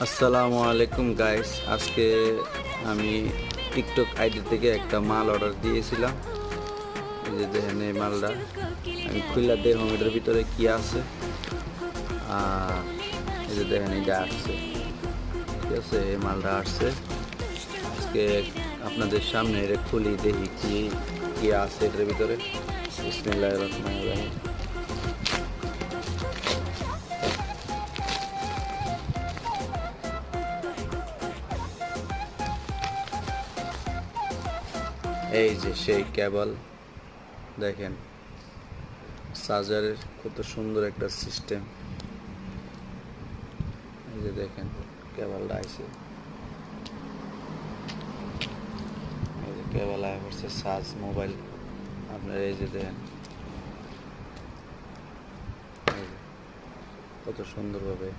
আসসালামু আলাইকুম গাইস, আজকে আমি টিকটক আইডি থেকে একটা মাল অর্ডার দিয়েছিলাম। এই যে দেখেন এই মালটা আমি খুললা দেখুন এটার ভিতরে কি আছে। আর এই যে দেখেন এটা আসছে, ঠিক আছে, এই মালটা আসছে। আজকে আপনাদের সামনে এটা খুলি দেখি কি কি আছে এটার ভিতরে। বিসমিল্লাহির রহমানির রহিম। এই যে সেই কেবল দেখেন, চার্জারের কত সুন্দর একটা সিস্টেম। এই যে দেখেন কেবলটা আইছে, এই যে কেবল আয় করছে চার্জ মোবাইল। আপনার এই যে দেখেন এই যে কত সুন্দরভাবে